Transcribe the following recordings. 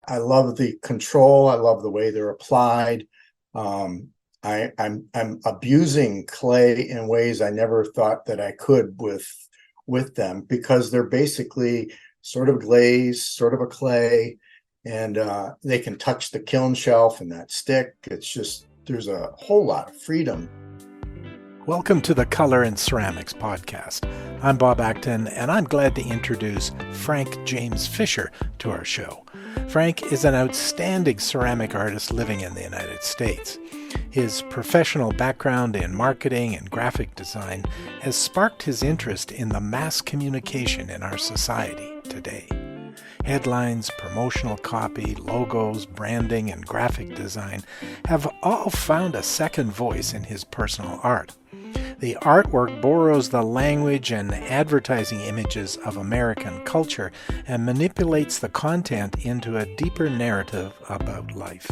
I love the control. I love the way they're applied. I'm abusing clay in ways I never thought that I could with them, because they're basically sort of glaze, sort of a clay, and they can touch the kiln shelf and that stick. It's just, there's a whole lot of freedom. Welcome to the Color and Ceramics podcast. I'm Bob Acton, and I'm glad to introduce Frank James Fisher to our show. Frank is an outstanding ceramic artist living in the United States. His professional background in marketing and graphic design has sparked his interest in the mass communication in our society today. Headlines, promotional copy, logos, branding, and graphic design have all found a second voice in his personal art. The artwork borrows the language and advertising images of American culture and manipulates the content into a deeper narrative about life.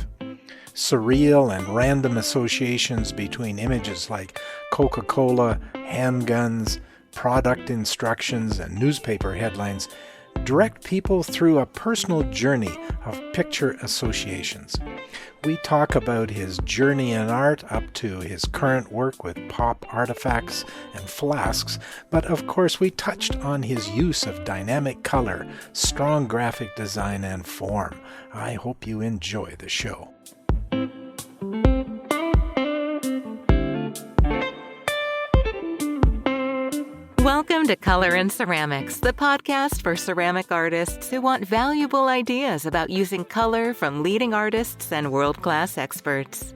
Surreal and random associations between images like Coca-Cola, handguns, product instructions, and newspaper headlines direct people through a personal journey of picture associations. We talk about his journey in art up to his current work with pop artifacts and flasks, but of course we touched on his use of dynamic color, strong graphic design, and form. I hope you enjoy the show. Welcome to Color and Ceramics, the podcast for ceramic artists who want valuable ideas about using color from leading artists and world-class experts.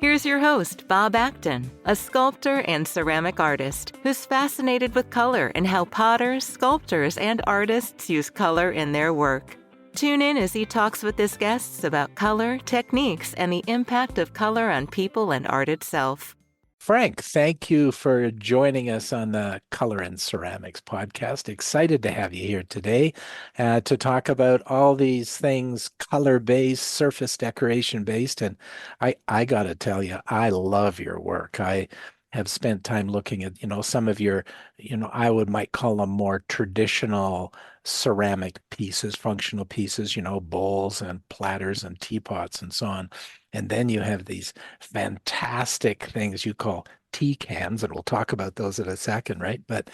Here's your host, Bob Acton, a sculptor and ceramic artist who's fascinated with color and how potters, sculptors, and artists use color in their work. Tune in as he talks with his guests about color, techniques, and the impact of color on people and art itself. Frank, thank you for joining us on the Color and Ceramics podcast. Excited to have you here today to talk about all these things color-based, surface decoration-based. And I got to tell you, I love your work. I have spent time looking at, some of your, might call them more traditional ceramic pieces, functional pieces, bowls and platters and teapots and so on. And then you have these fantastic things you call tea cans, and we'll talk about those in a second, right? But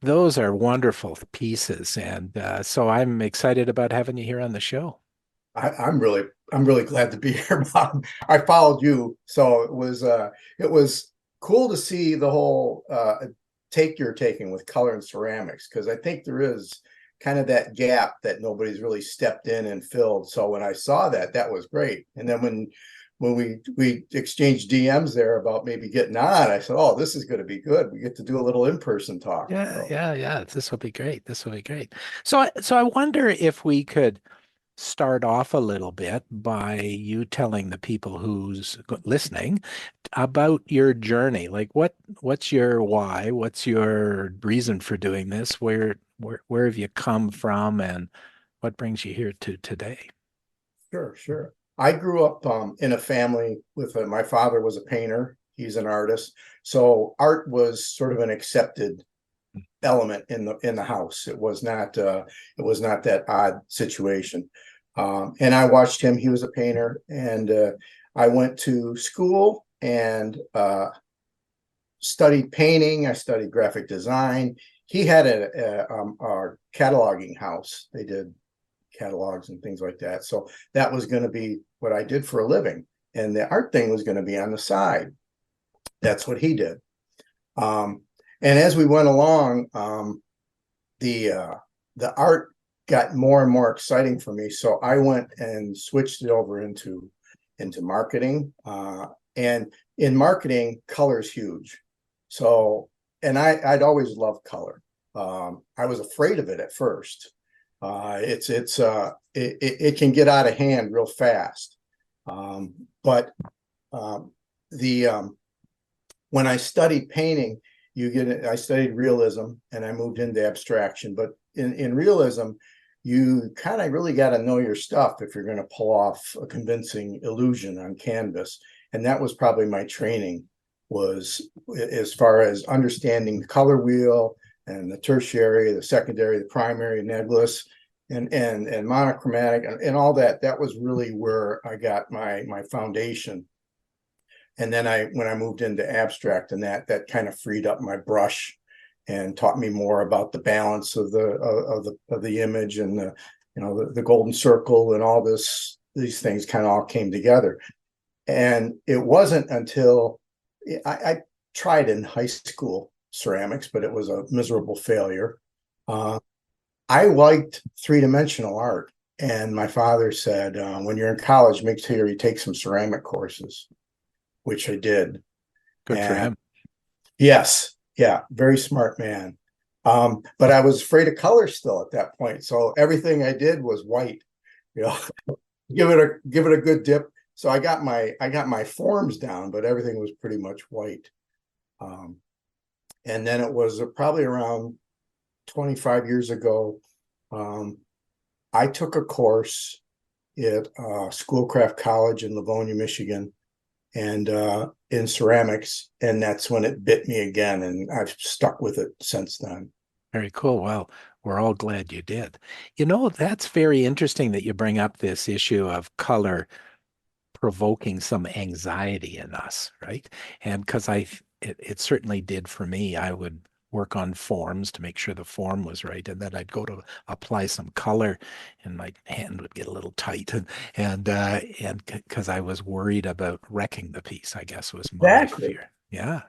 those are wonderful pieces. And so I'm excited about having you here on the show. I'm really glad to be here, Bob. I followed you, so it was cool to see the whole take you're taking with color and ceramics, because I think there is kind of that gap that nobody's really stepped in and filled. So when I saw that was great. And then when we exchanged DMs there about maybe getting on, I said, oh, this is going to be good. We get to do a little in-person talk. Yeah. This will be great. So I wonder if we could start off a little bit by you telling the people who's listening about your journey. Like what's your why? What's your reason for doing this? Where have you come from, and what brings you here to today? Sure. I grew up in a family with my father was a painter. He's an artist. So art was sort of an accepted element in the house. It was not that odd situation. And I watched him. He was a painter, and I went to school and studied painting. I studied graphic design. He had a cataloging house. They did catalogs and things like that. So that was going to be what I did for a living, and the art thing was going to be on the side. That's what he did. And as we went along, the art got more and more exciting for me. So I went and switched it over into marketing. And in marketing, color is huge. So, and I'd always loved color. I was afraid of it at first. It can get out of hand real fast. But when I studied painting, I studied realism, and I moved into abstraction. But in realism, you kind of really got to know your stuff if you're going to pull off a convincing illusion on canvas. And that was probably my training, was as far as understanding the color wheel and the tertiary, the secondary, the primary, nebulous, and monochromatic and all that. That was really where I got my foundation. And then when I moved into abstract, and that kind of freed up my brush and taught me more about the balance of the image, and the golden circle and all these things kind of all came together. And it wasn't until I tried in high school ceramics, but it was a miserable failure. I liked three-dimensional art, and my father said, when you're in college, make sure you take some ceramic courses, which I did. Good for him. Yes. Yeah. Very smart man. But I was afraid of color still at that point. So everything I did was white, give it a good dip. So I got my forms down, but everything was pretty much white. And then it was probably around 25 years ago. I took a course at Schoolcraft College in Livonia, Michigan, and in ceramics, and that's when it bit me again, and I've stuck with it since then. Very cool. Well, we're all glad you did. That's very interesting that you bring up this issue of color provoking some anxiety in us, right? And because it certainly did for me. I would work on forms to make sure the form was right, and then I'd go to apply some color, and my hand would get a little tight, and because I was worried about wrecking the piece, I guess was my fear. Yeah.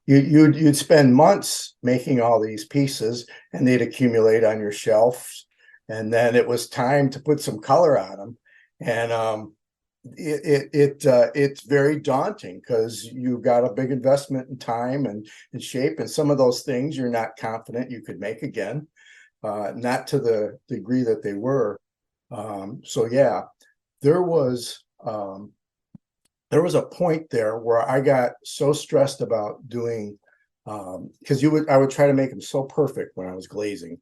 You'd spend months making all these pieces, and they'd accumulate on your shelves, and then it was time to put some color on them, and it's very daunting because you got a big investment in time and shape, and some of those things you're not confident you could make again, not to the degree that they were. So yeah, there was a point there where I got so stressed about doing, because I would try to make them so perfect when I was glazing,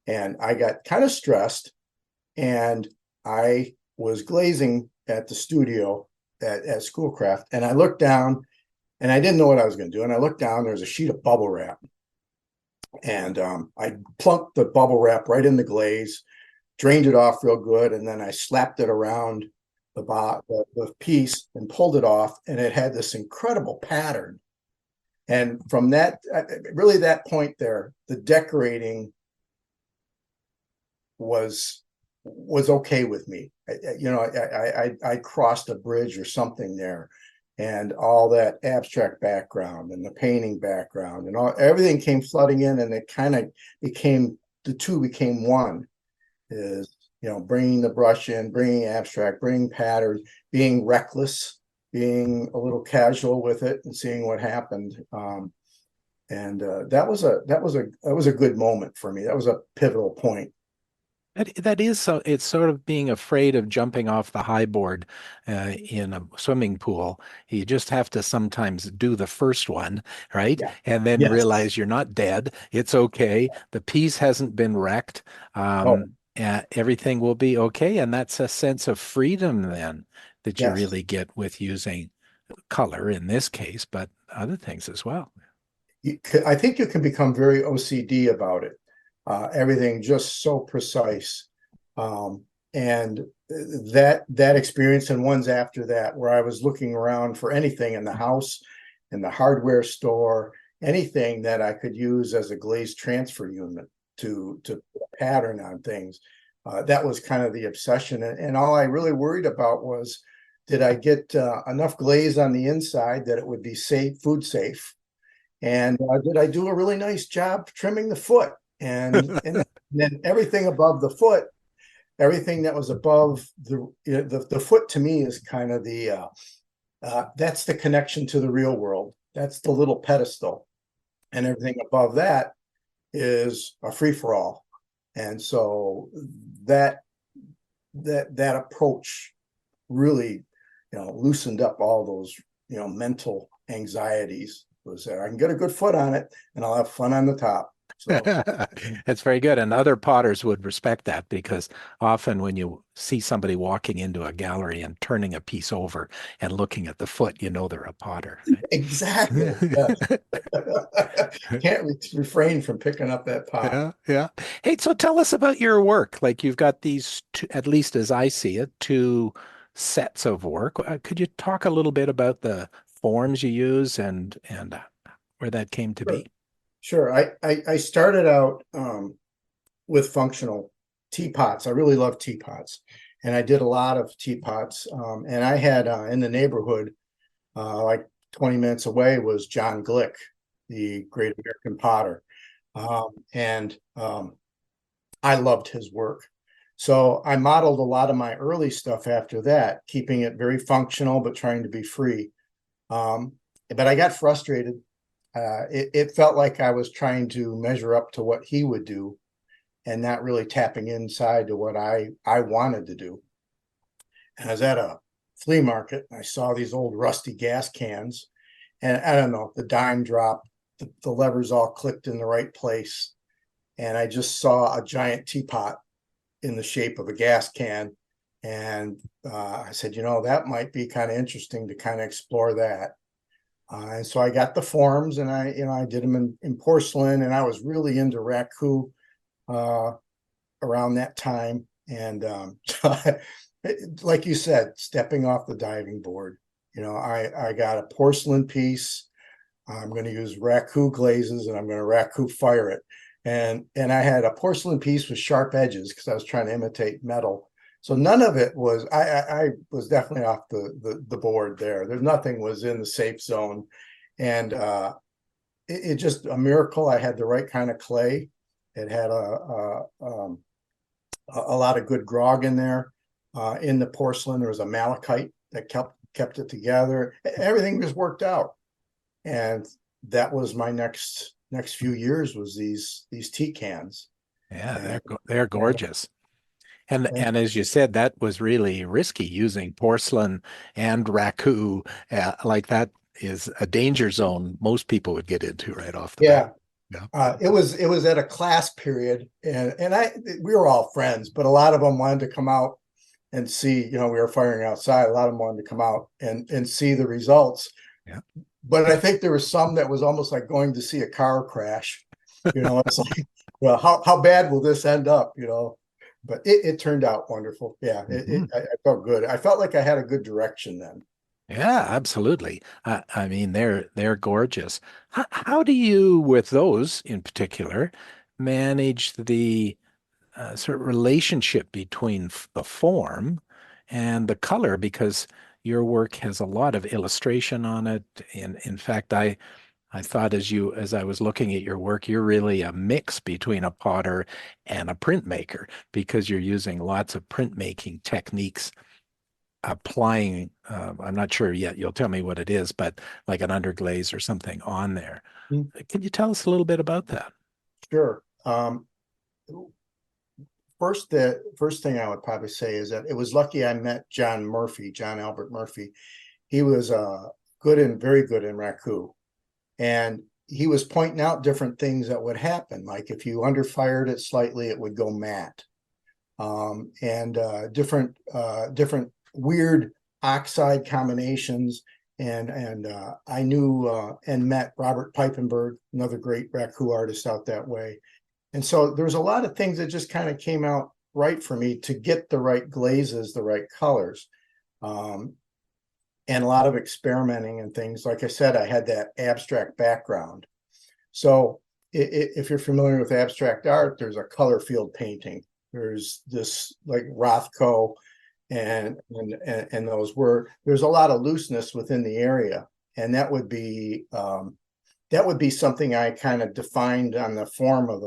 and I got kind of stressed, and I was glazing at the studio at Schoolcraft, and I looked down, and I didn't know what I was going to do. And I looked down, there's a sheet of bubble wrap, and I plunked the bubble wrap right in the glaze, drained it off real good, and then I slapped it around the piece and pulled it off, and it had this incredible pattern. And from that point there, the decorating was okay with me. I crossed a bridge or something there, and all that abstract background and the painting background and everything came flooding in, and it kind of the two became one. Is bringing the brush in, bringing abstract, bringing patterns, being reckless, being a little casual with it, and seeing what happened. That was a good moment for me. That was a pivotal point. That is so. It's sort of being afraid of jumping off the high board in a swimming pool. You just have to sometimes do the first one, right? Yeah. And then realize you're not dead. It's okay. The piece hasn't been wrecked. Everything will be okay. And that's a sense of freedom then that you really get with using color in this case, but other things as well. I think you can become very OCD about it. Everything just so precise. And that experience and ones after that, where I was looking around for anything in the house, in the hardware store, anything that I could use as a glaze transfer unit to pattern on things. That was kind of the obsession. And all I really worried about was, did I get enough glaze on the inside that it would be food safe? And did I do a really nice job trimming the foot? And then everything above the foot, everything that was above the foot, to me, is kind of that's the connection to the real world. That's the little pedestal, and everything above that is a free-for-all. And so that approach really loosened up all those mental anxieties. Was there I can get a good foot on it, and I'll have fun on the top. So That's very good. And other potters would respect that because often when you see somebody walking into a gallery and turning a piece over and looking at the foot, you know they're a potter. exactly, yes. Can't refrain from picking up that pot. Yeah, yeah. Hey, so tell us about your work. Like you've got these two, at least as I see it, two sets of work. Could you talk a little bit about the forms you use and where that came to Sure. be? Sure. I started out with functional teapots. I really love teapots, and I did a lot of teapots. And I had in the neighborhood, like 20 minutes away, was John Glick, the great American potter, and I loved his work. So I modeled a lot of my early stuff after that, keeping it very functional but trying to be free. But I got frustrated. It felt like I was trying to measure up to what he would do and not really tapping inside to what I wanted to do. And I was at a flea market and I saw these old rusty gas cans, and I don't know, the dime dropped, the levers all clicked in the right place, and I just saw a giant teapot in the shape of a gas can. And I said, that might be kind of interesting to kind of explore that. And so I got the forms, and I did them in porcelain, and I was really into raku around that time. And like you said, stepping off the diving board, I got a porcelain piece. I'm going to use raku glazes, and I'm going to raku fire it. And I had a porcelain piece with sharp edges because I was trying to imitate metal. So none of it was, I was definitely off the board there. There's nothing was in the safe zone. And it just a miracle. I had the right kind of clay. It had a lot of good grog in there. In the porcelain, there was a malachite that kept it together. Everything just worked out. And that was my next few years, was these tea cans. Yeah, And, they're gorgeous. And as you said, that was really risky using porcelain and raku. Like that is a danger zone most people would get into right off the bat. yeah, Yeah. it was at a class period, and we were all friends, but a lot of them wanted to come out and see. We were firing outside. A lot of them wanted to come out and see the results. Yeah. But I think there was some that was almost like going to see a car crash. It's like, well, how bad will this end up? But it turned out wonderful. Yeah, I felt good. I felt like I had a good direction then. Yeah, absolutely. I mean, they're gorgeous. How do you, with those in particular, manage the sort of relationship between the form and the color? Because your work has a lot of illustration on it. And in fact, I thought as I was looking at your work, you're really a mix between a potter and a printmaker because you're using lots of printmaking techniques applying, I'm not sure yet, you'll tell me what it is, but like an underglaze or something on there. Mm. Can you tell us a little bit about that? Sure. The first thing I would probably say is that it was lucky I met John Albert Murphy. He was very good in raku, and he was pointing out different things that would happen. Like if you underfired it slightly, it would go matte, and different weird oxide combinations. And I knew and met Robert Piepenburg, another great raku artist out that way. And so there's a lot of things that just kind of came out right for me to get the right glazes, the right colors, and a lot of experimenting and things. Like I said, I had that abstract background. So if you're familiar with abstract art, there's a color field painting. There's this like Rothko and those where there's a lot of looseness within the area. And that would be something I kind of defined on the form of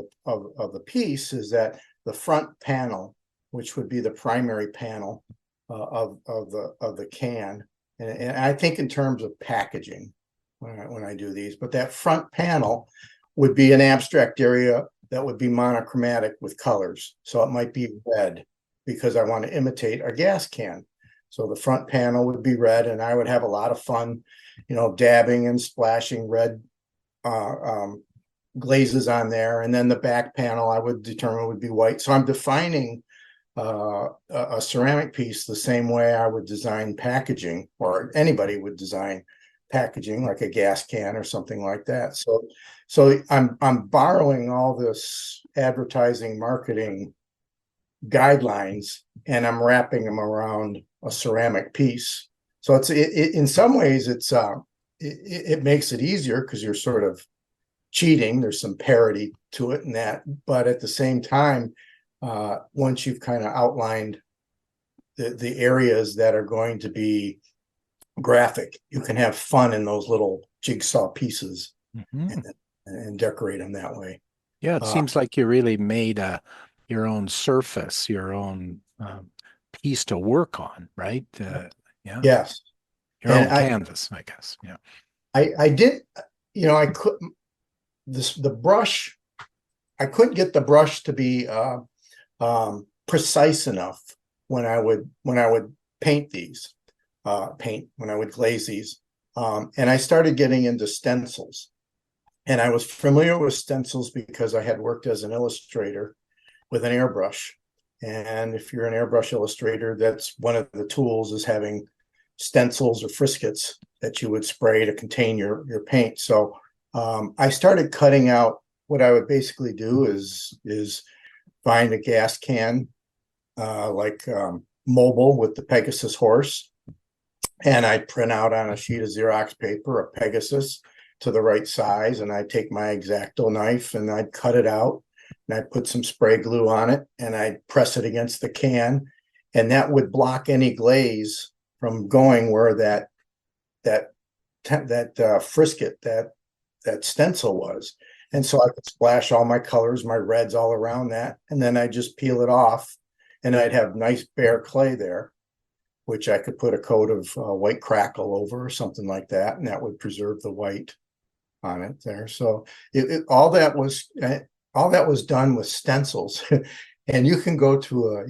the piece, is that the front panel, which would be the primary panel of the can, and I think in terms of packaging when I do these, but that front panel would be an abstract area that would be monochromatic with colors. So it might be red because I want to imitate a gas can. So the front panel would be red, and I would have a lot of fun, dabbing and splashing red glazes on there, and then the back panel I would determine would be white. So I'm defining a ceramic piece the same way I would design packaging, or anybody would design packaging, like a gas can or something like that. So I'm borrowing all this advertising marketing guidelines, and I'm wrapping them around a ceramic piece. So in some ways it makes it easier because you're sort of cheating. There's some parity to it and that, but at the same time, once you've kind of outlined the areas that are going to be graphic, you can have fun in those little jigsaw pieces and decorate them that way. Yeah, it seems like you really made your own surface, your own piece to work on, right? Yeah, Yes. your And own canvas, I guess. Yeah, I did, I couldn't, the brush, I couldn't get the brush to be precise enough when I would paint these, when I would glaze these. And I started getting into stencils. And I was familiar with stencils because I had worked as an illustrator with an airbrush. And if you're an airbrush illustrator, that's one of the tools, is having stencils or friskets that you would spray to contain your paint. So I started cutting out. What I would basically do is find a gas can, like Mobile with the Pegasus horse, and I'd print out on a sheet of Xerox paper a Pegasus to the right size, and I'd take my X-Acto knife and I'd cut it out, and I'd put some spray glue on it, and I'd press it against the can, and that would block any glaze from going where that frisket, that stencil was. And so I could splash all my colors, my reds all around that, and then I'd just peel it off, and I'd have nice bare clay there, which I could put a coat of white crackle over or something like that, and that would preserve the white on it there. So all that was done with stencils. And you can go to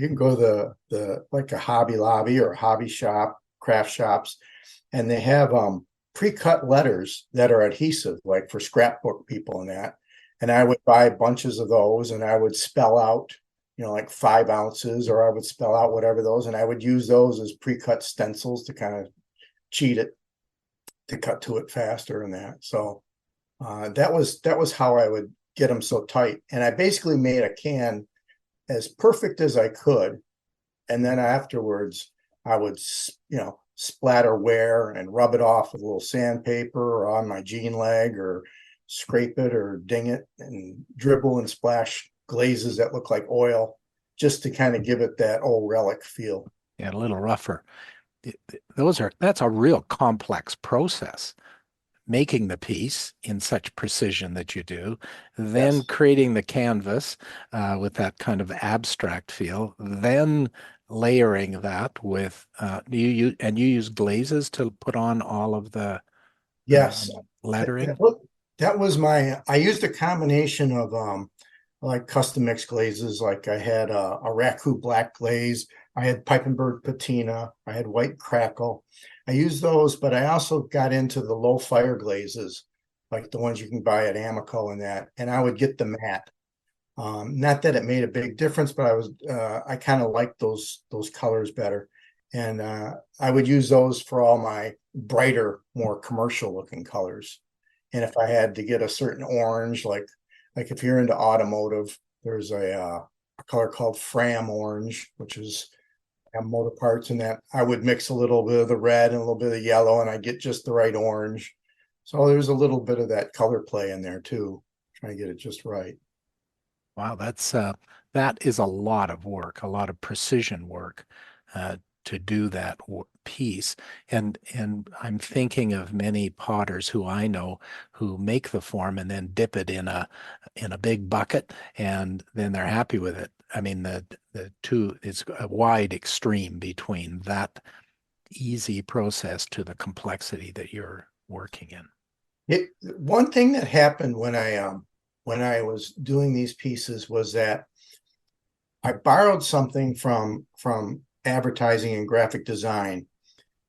the like a Hobby Lobby or a hobby shop, craft shops, and they have pre-cut letters that are adhesive, like for scrapbook people and that. And I would buy bunches of those, and I would spell out, like 5 ounces, or I would spell out whatever those, and I would use those as pre-cut stencils to kind of cheat it, to cut to it faster and that. So that was how I would get them so tight. And I basically made a can as perfect as I could. And then afterwards I would, splatter wear and rub it off with a little sandpaper or on my jean leg, or scrape it or ding it and dribble and splash glazes that look like oil, just to kind of give it that old relic feel. Yeah, a little rougher. That's a real complex process, making the piece in such precision that you do, then Yes. creating the canvas with that kind of abstract feel, then layering that with you use glazes to put on all of the Yes. lettering. That was I used a combination of like custom mix glazes. Like I had a Raku black glaze, I had Piepenburg patina, I had white crackle. I used those, but I also got into the low fire glazes, like the ones you can buy at Amico and that, and I would get the matte. Not that it made a big difference, but I kind of liked those colors better. And I would use those for all my brighter, more commercial looking colors. And if I had to get a certain orange, like if you're into automotive, there's a color called Fram orange, which is motor parts, and that I would mix a little bit of the red and a little bit of the yellow, and I get just the right orange. So there's a little bit of that color play in there too, trying to get it just right. Wow, that is a lot of work, a lot of precision work to do that piece. And I'm thinking of many potters who I know who make the form and then dip it in a big bucket, and then they're happy with it. I mean, the two, it's a wide extreme between that easy process to the complexity that you're working in. One thing that happened when I was doing these pieces was that I borrowed something from advertising and graphic design,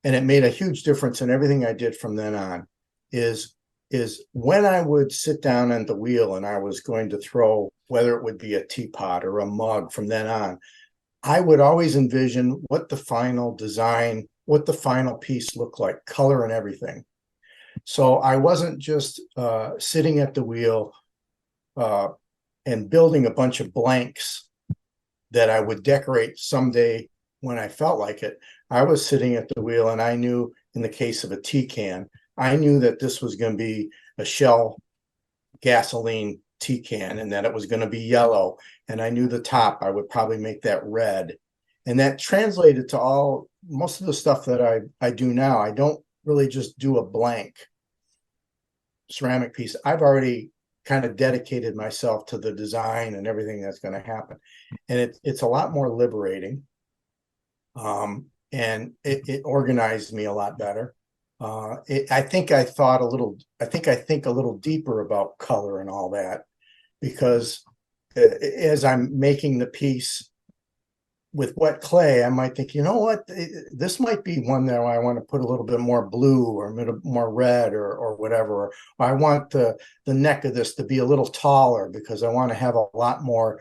and it made a huge difference in everything I did from then on. Is is when I would sit down at the wheel and I was going to throw, whether it would be a teapot or a mug from then on, I would always envision what the final design, what the final piece looked like, color and everything. So I wasn't just sitting at the wheel and building a bunch of blanks that I would decorate someday when I felt like it. I was sitting at the wheel and I knew, in the case of a tea can, I knew that this was going to be a Shell gasoline tea can and that it was going to be yellow. And I knew the top, I would probably make that red. And that translated to most of the stuff that I do now. I don't really just do a blank ceramic piece. I've already kind of dedicated myself to the design and everything that's going to happen. And it's a lot more liberating. And it organized me a lot better. I think I think a little deeper about color and all that, because as I'm making the piece with wet clay, I might think, you know what, this might be one that I want to put a little bit more blue or more red or whatever. Or I want the neck of this to be a little taller because I want to have a lot more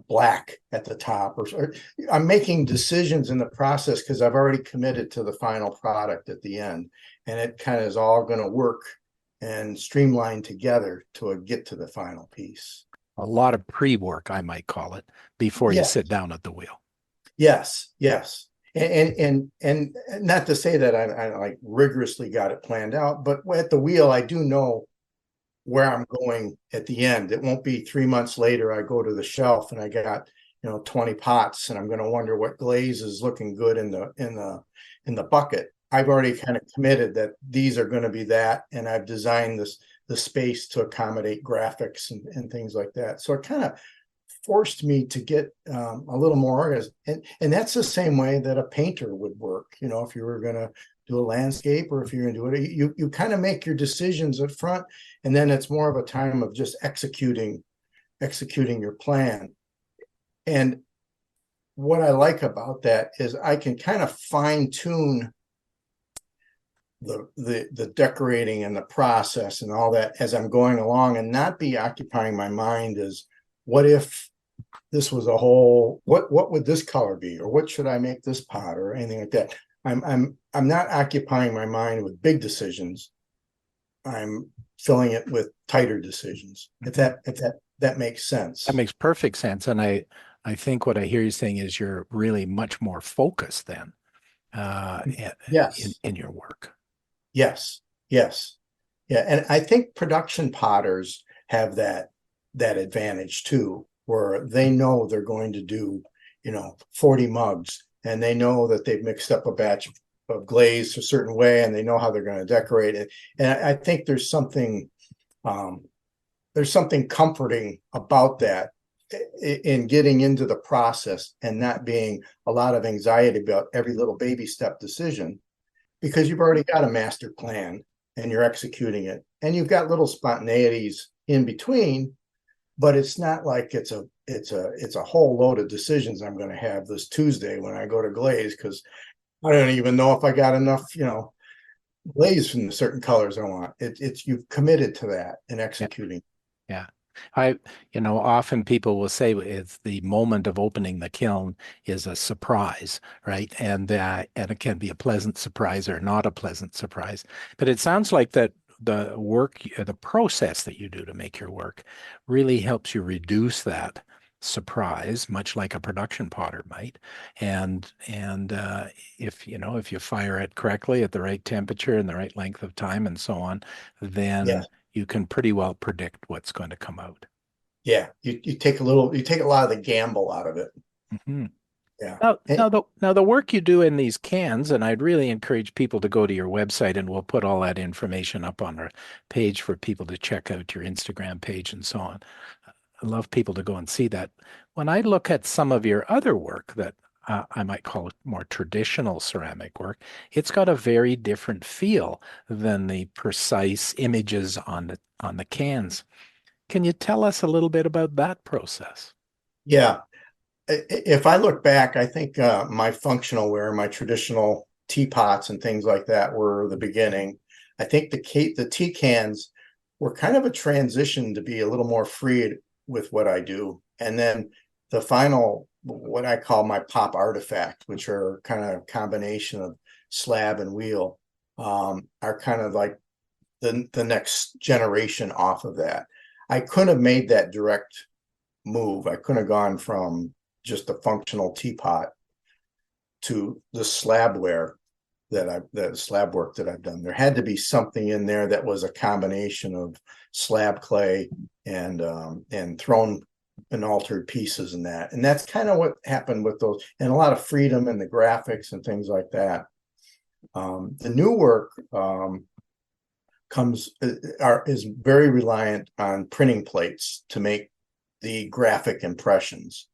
black at the top. Or I'm making decisions in the process because I've already committed to the final product at the end, and it kind of is all going to work and streamline together to get to the final piece. A lot of pre-work, I might call it, before you Yes. sit down at the wheel. Yes, and not to say that I like rigorously got it planned out, but at the wheel I do know where I'm going at the end. It won't be 3 months later I go to the shelf and I got 20 pots and I'm going to wonder what glaze is looking good in the bucket. I've already kind of committed that these are going to be that, and I've designed the space to accommodate graphics and things like that. So it kind of forced me to get a little more organized, and that's the same way that a painter would work. If you were going to do a landscape or if you're going to do it, you kind of make your decisions up front, and then it's more of a time of just executing your plan. And what I like about that is I can kind of fine tune the decorating and the process and all that as I'm going along, and not be occupying my mind as, what if this was a whole, what would this color be, or what should I make this pot, or anything like that. I'm not occupying my mind with big decisions. I'm filling it with tighter decisions. If that makes sense. That makes perfect sense. And I think what I hear you saying is you're really much more focused then Yes. in your work. Yes. Yeah. And I think production potters have that advantage too, where they know they're going to do 40 mugs, and they know that they've mixed up a batch of glaze a certain way, and they know how they're going to decorate it. And I think there's something comforting about that, in getting into the process and not being a lot of anxiety about every little baby step decision, because you've already got a master plan and you're executing it, and you've got little spontaneities in between. But it's not like it's a whole load of decisions I'm going to have this Tuesday when I go to glaze, because I don't even know if I got enough, glaze from the certain colors I want. It's you've committed to that and executing. Yeah. Often people will say it's the moment of opening the kiln is a surprise, right? And it can be a pleasant surprise or not a pleasant surprise. But it sounds like that the work, the process that you do to make your work really helps you reduce that surprise, much like a production potter might. And if you fire it correctly at the right temperature and the right length of time and so on, then you can pretty well predict what's going to come out. Yeah, you take a lot of the gamble out of it. Mm-hmm. Yeah. Now the work you do in these cans, and I'd really encourage people to go to your website, and we'll put all that information up on our page for people to check out your Instagram page and so on. I love people to go and see that. When I look at some of your other work that I might call it more traditional ceramic work, it's got a very different feel than the precise images on the cans. Can you tell us a little bit about that process? Yeah. If I look back, I think my functional ware, my traditional teapots and things like that were the beginning. I think the tea cans were kind of a transition to be a little more free with what I do. And then the final, what I call my pop artifact, which are kind of a combination of slab and wheel, are kind of like the next generation off of that. I couldn't have made that direct move. I couldn't have gone from just a functional teapot to the slabware the slab work that I've done. There had to be something in there that was a combination of slab clay and thrown and altered pieces in that. And that's kind of what happened with those, and a lot of freedom in the graphics and things like that. The new work is very reliant on printing plates to make the graphic impressions.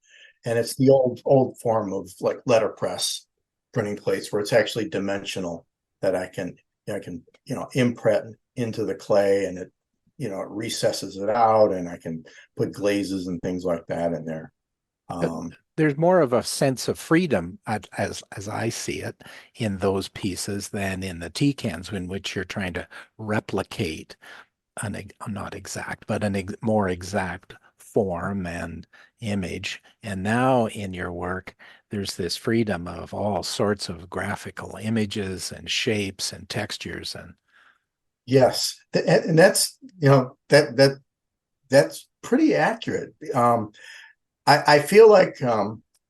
And it's the old form of like letterpress printing plates where it's actually dimensional, that I can imprint into the clay, and it it recesses it out, and I can put glazes and things like that in there. There's more of a sense of freedom, as I see it, in those pieces than in the tea cans, in which you're trying to replicate not exact, but more exact form and image. And now in your work, there's this freedom of all sorts of graphical images and shapes and textures. And yes, and that's that's pretty accurate. I feel like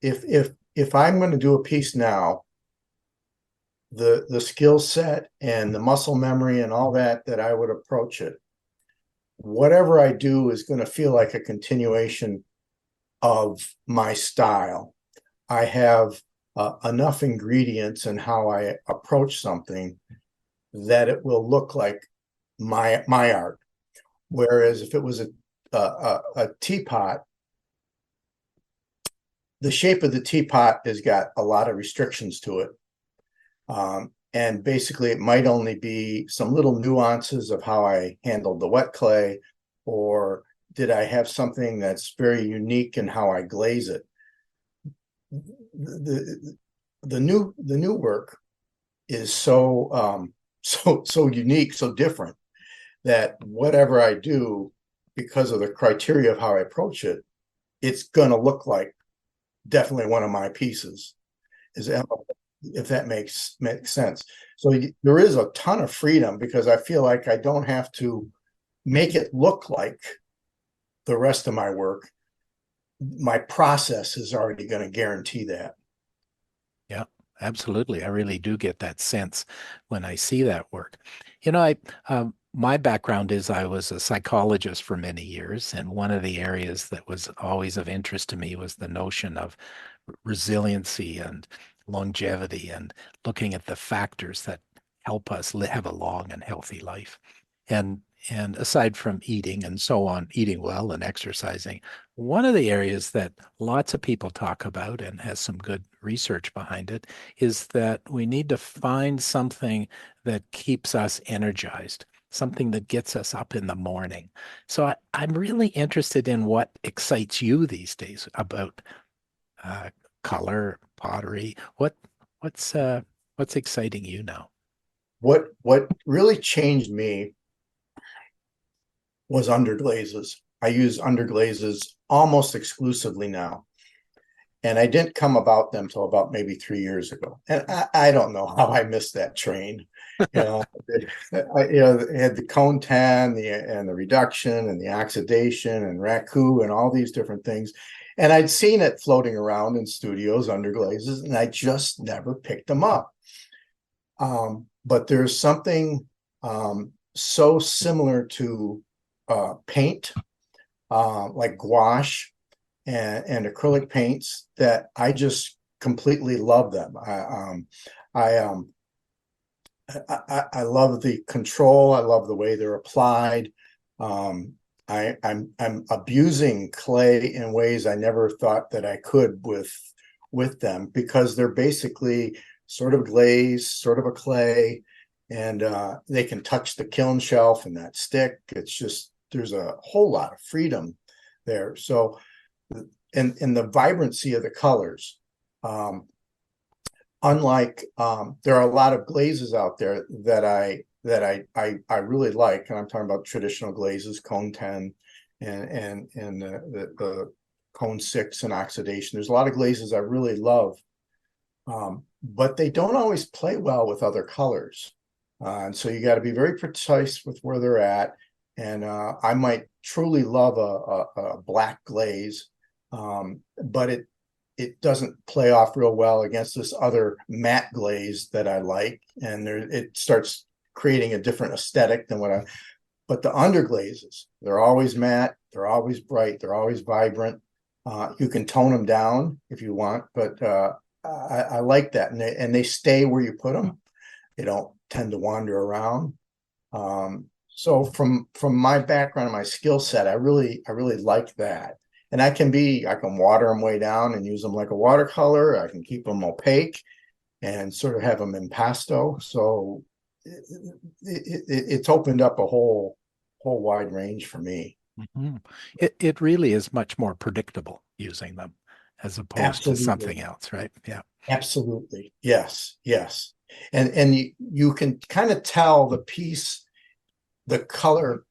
if I'm going to do a piece now, the skill set and the muscle memory and all that I would approach it, whatever I do is going to feel like a continuation of my style. I have enough ingredients in how I approach something that it will look like my art. Whereas if it was a teapot, the shape of the teapot has got a lot of restrictions to it. And basically it might only be some little nuances of how I handled the wet clay, or did I have something that's very unique in how I glaze it. The new work is so unique, so different, that whatever I do, because of the criteria of how I approach it, it's going to look like definitely one of my pieces. If that makes sense. So there is a ton of freedom, because I feel like I don't have to make it look like the rest of my work. My process is already going to guarantee that. yeah, absolutely. I really do get that sense when I see that work. My background is I was a psychologist for many years, and one of the areas that was always of interest to me was the notion of resiliency and longevity, and looking at the factors that help us have a long and healthy life. And aside from eating and so on, eating well and exercising, one of the areas that lots of people talk about and has some good research behind it is that we need to find something that keeps us energized, something that gets us up in the morning. So I'm really interested in what excites you these days about color, pottery. What's exciting you now? What really changed me was underglazes. I use underglazes almost exclusively now. And I didn't come about them till about maybe 3 years ago. And I don't know how I missed that train. I had the cone tan, and the reduction and the oxidation and raku and all these different things. And I'd seen it floating around in studios, underglazes, and I just never picked them up. But there's something so similar to paint, like gouache and acrylic paints, that I just completely love them. I love the control. I love the way they're applied. I'm abusing clay in ways I never thought that I could with them, because they're basically sort of glaze, sort of a clay, and they can touch the kiln shelf and that stick. It's just, there's a whole lot of freedom there. So, and the vibrancy of the colors, unlike there are a lot of glazes out there that I that I really like, and I'm talking about traditional glazes, Cone 10 and the Cone 6 and oxidation. There's a lot of glazes I really love, but they don't always play well with other colors. And so you got to be very precise with where they're at. And I might truly love a black glaze, but it doesn't play off real well against this other matte glaze that I like. And it starts creating a different aesthetic than but the underglazes, they're always matte, they're always bright, they're always vibrant. You can tone them down if you want, but I like that. And they stay where you put them. They don't tend to wander around. So from my background and my skill set, I really like that. And I can water them way down and use them like a watercolor. I can keep them opaque and sort of have them impasto. So it's opened up a whole wide range for me. Mm-hmm. It really is much more predictable using them as opposed to something else, right? Yeah. Absolutely. Yes. And you can kind of tell the piece, the color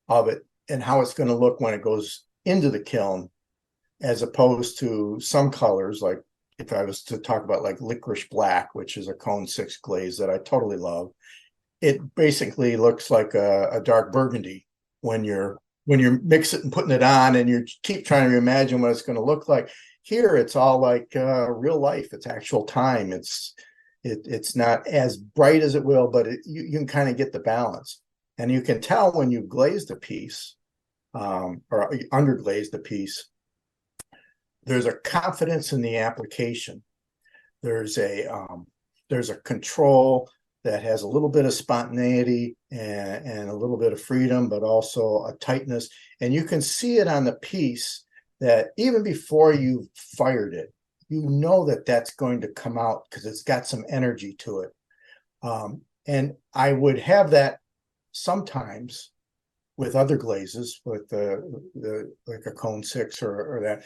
of it, and how it's going to look when it goes into the kiln, as opposed to some colors, like if I was to talk about like licorice black, which is a Cone 6 glaze that I totally love. It basically looks like a dark burgundy when you're mixing it and putting it on, and you keep trying to imagine what it's going to look like. Here, it's all like real life. It's actual time. It's not as bright as it will, but you can kind of get the balance, and you can tell when you glazed a piece or underglazed a piece. There's a confidence in the application. There's a control that has a little bit of spontaneity and a little bit of freedom, but also a tightness. And you can see it on the piece that even before you fired it, you know that that's going to come out because it's got some energy to it. And I would have that sometimes with other glazes, with the like a Cone 6 or that,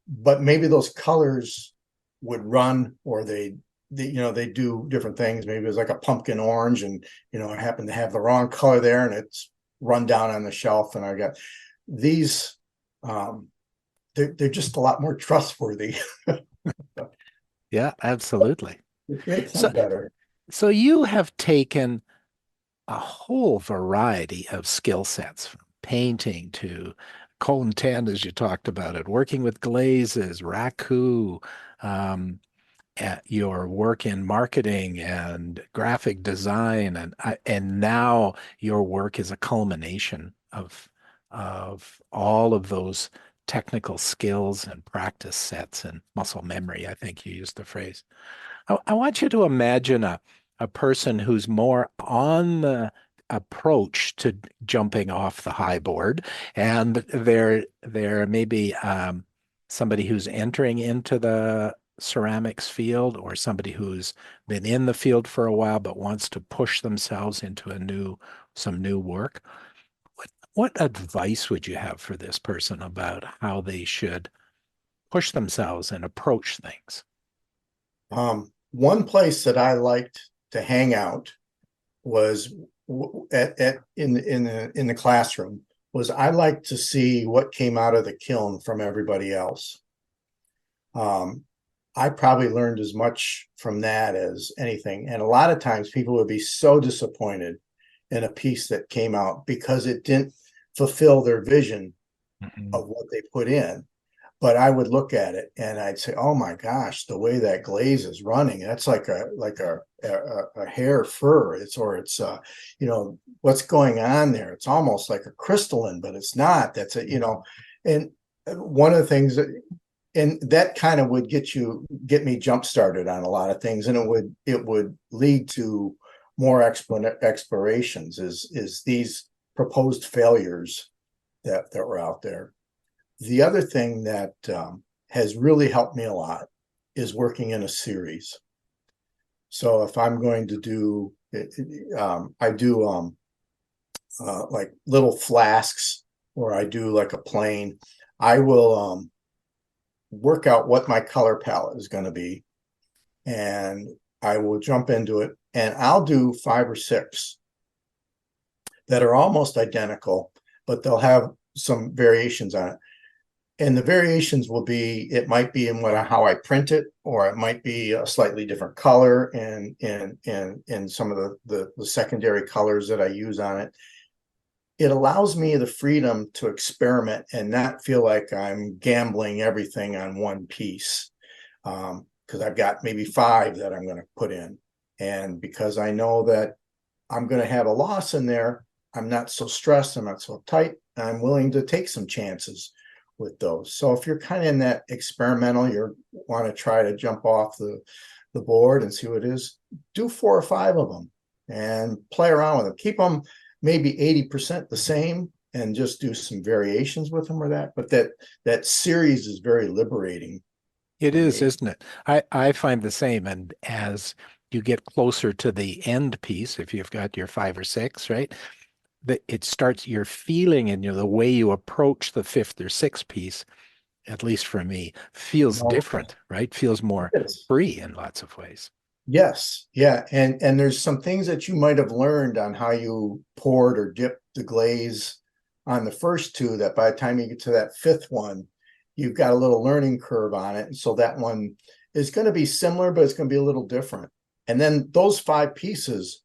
but maybe those colors would run, or they do different things. Maybe it was like a pumpkin orange, and I happen to have the wrong color there, and it's run down on the shelf. And I got these. They're just a lot more trustworthy. Yeah, absolutely. It makes them better. So you have taken a whole variety of skill sets, from painting to Cone 10, as you talked about it, working with glazes, raku, at your work in marketing and graphic design, and now your work is a culmination of all of those technical skills and practice sets and muscle memory. I think you used the phrase. I want you to imagine a person who's more on the approach to jumping off the high board, and there may be somebody who's entering into the ceramics field, or somebody who's been in the field for a while but wants to push themselves into some new work. What advice would you have for this person about how they should push themselves and approach things? One place that I liked to hang out was in the classroom. I liked to see what came out of the kiln from everybody else. I probably learned as much from that as anything. And a lot of times people would be so disappointed in a piece that came out because it didn't fulfill their vision of what they put in. But I would look at it and I'd say, "Oh my gosh, the way that glaze is running, that's like a hair fur. It's what's going on there. It's almost like a crystalline, but it's not. That's And one of the things that kind of would get me jump started on a lot of things, and it would lead to more explorations. Is these proposed failures that were out there. The other thing that has really helped me a lot is working in a series. So if I'm going to do, I do like little flasks, or I do like a plane. I will work out what my color palette is going to be, and I will jump into it, and I'll do 5 or 6 that are almost identical, but they'll have some variations on it. And the variations will be, it might be in how I print it, or it might be a slightly different color and some of the secondary colors that I use on it. It allows me the freedom to experiment and not feel like I'm gambling everything on one piece. Because I've got maybe 5 that I'm going to put in. And because I know that I'm going to have a loss in there, I'm not so stressed, I'm not so uptight, I'm willing to take some chances with those. So if you're kind of in that experimental, you want to try to jump off the board and see what it is, do 4 or 5 of them and play around with them. Keep them maybe 80% the same and just do some variations with them or that. But that series is very liberating. It is, isn't it? I find the same. And as you get closer to the end piece, if you've got your 5 or 6, right, that it starts your feeling and the way you approach the 5th or 6th piece, at least for me, feels different, right? Feels more free in lots of ways. Yes. Yeah. And there's some things that you might have learned on how you poured or dipped the glaze on the first 2 that by the time you get to that 5th one, you've got a little learning curve on it. And so that one is going to be similar, but it's going to be a little different. And then those 5 pieces,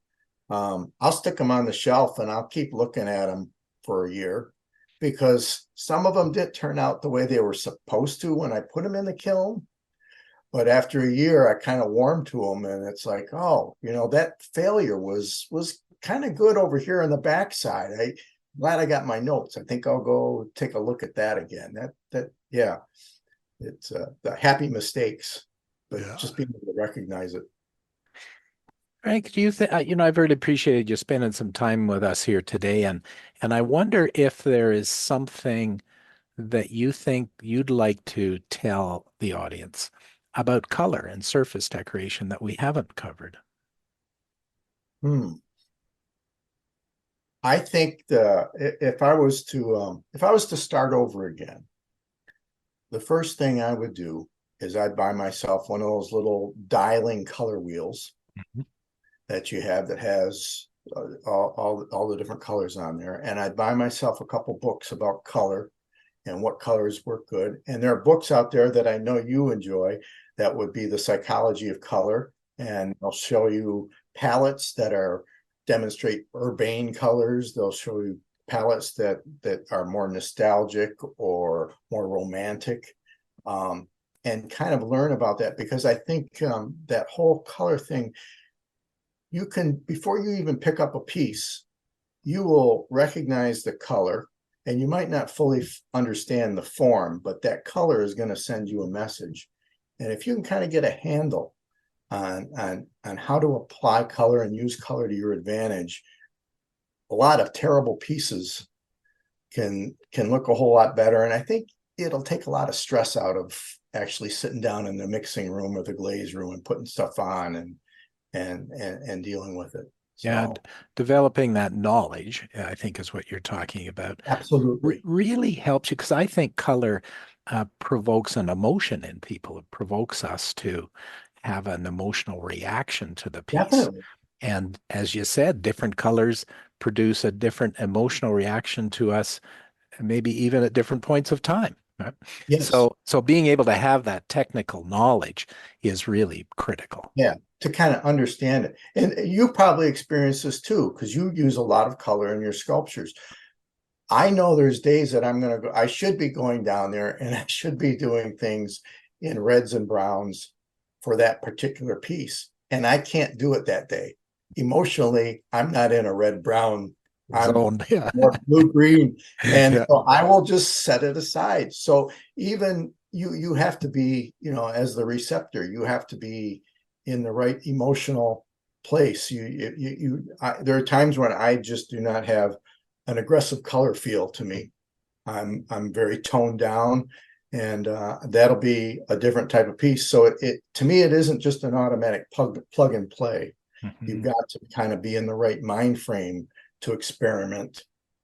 I'll stick them on the shelf and I'll keep looking at them for a year, because some of them did turn out the way they were supposed to when I put them in the kiln. But after a year, I kind of warmed to them, and it's like, oh, that failure was kind of good over here on the backside. I'm glad I got my notes. I think I'll go take a look at that again. Yeah, it's the happy mistakes, but just being able to recognize it. Frank, do you think, I've really appreciated you spending some time with us here today, and I wonder if there is something that you think you'd like to tell the audience about color and surface decoration that we haven't covered. I think if I was to start over again, the first thing I would do is I'd buy myself one of those little dialing color wheels that you have that has all the different colors on there. And I'd buy myself a couple books about color and what colors work good. And there are books out there that I know you enjoy that would be The Psychology of Color. And they'll show you palettes that demonstrate urbane colors. They'll show you palettes that are more nostalgic or more romantic, and kind of learn about that, because I think that whole color thing, you can, before you even pick up a piece, you will recognize the color, and you might not fully understand the form, but that color is going to send you a message. And if you can kind of get a handle on how to apply color and use color to your advantage, a lot of terrible pieces can look a whole lot better. And I think it'll take a lot of stress out of actually sitting down in the mixing room or the glaze room and putting stuff on and dealing with it. So, yeah, developing that knowledge, I think, is what you're talking about. Absolutely. Really helps you, because I think color provokes an emotion in people. It provokes us to have an emotional reaction to the piece. Definitely. And as you said, different colors produce a different emotional reaction to us, maybe even at different points of time. Right? Yes. So being able to have that technical knowledge is really critical. Yeah, to kind of understand it. And you probably experience this too, because you use a lot of color in your sculptures. I know there's days that I should be going down there and I should be doing things in reds and browns for that particular piece. And I can't do it that day. Emotionally, I'm not in a red brown zone. Yeah. More blue green. And so I will just set it aside. So even you have to be, as the receptor, you have to be in the right emotional place. There are times when I just do not have an aggressive color feel to me. I'm very toned down, and that'll be a different type of piece. So it to me, it isn't just an automatic plug and play. Mm-hmm. You've got to kind of be in the right mind frame to experiment,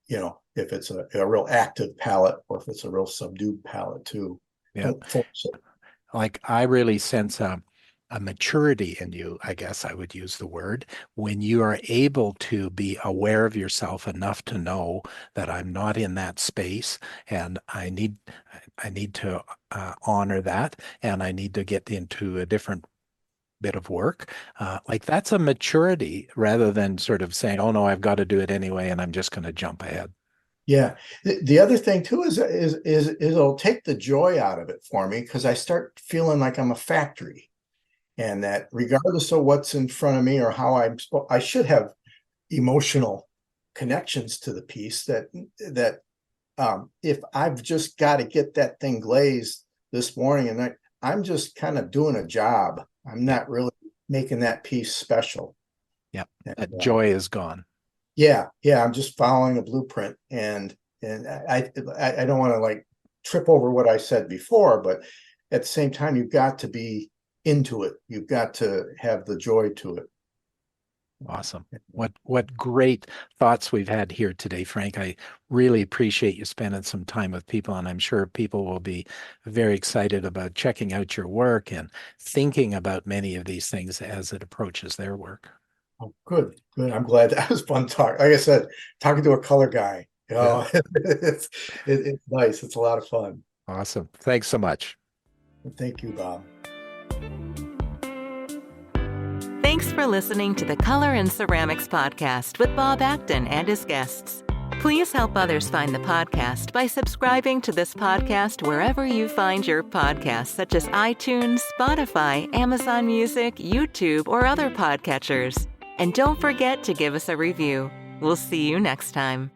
if it's a real active palette or if it's a real subdued palette too. Yeah. Like I really sense a maturity in you, I guess I would use the word, when you are able to be aware of yourself enough to know that I'm not in that space, and I need to honor that, and I need to get into a different bit of work. Like that's a maturity rather than sort of saying, "Oh no, I've got to do it anyway, and I'm just going to jump ahead." Yeah. The other thing too is it'll take the joy out of it for me, because I start feeling like I'm a factory, and that regardless of what's in front of me or how I should have emotional connections to the piece, that if I've just got to get that thing glazed this morning, and I'm just kind of doing a job, I'm not really making that piece special. Yeah, And, that joy is gone. yeah, I'm just following a blueprint, and I don't want to like trip over what I said before, but at the same time, you've got to be into it. You've got to have the joy to it. Awesome. What great thoughts we've had here today, Frank. I really appreciate you spending some time with people, and I'm sure people will be very excited about checking out your work and thinking about many of these things as it approaches their work. Oh, good. I'm glad. That was fun talk. Like I said, talking to a color guy, it's nice. It's a lot of fun. Awesome. Thanks so much. Thank you, Bob. Thanks for listening to the Color and Ceramics podcast with Bob Acton and his guests. Please help others find the podcast by subscribing to this podcast wherever you find your podcasts, such as iTunes, Spotify, Amazon Music, YouTube, or other podcatchers. And don't forget to give us a review. We'll see you next time.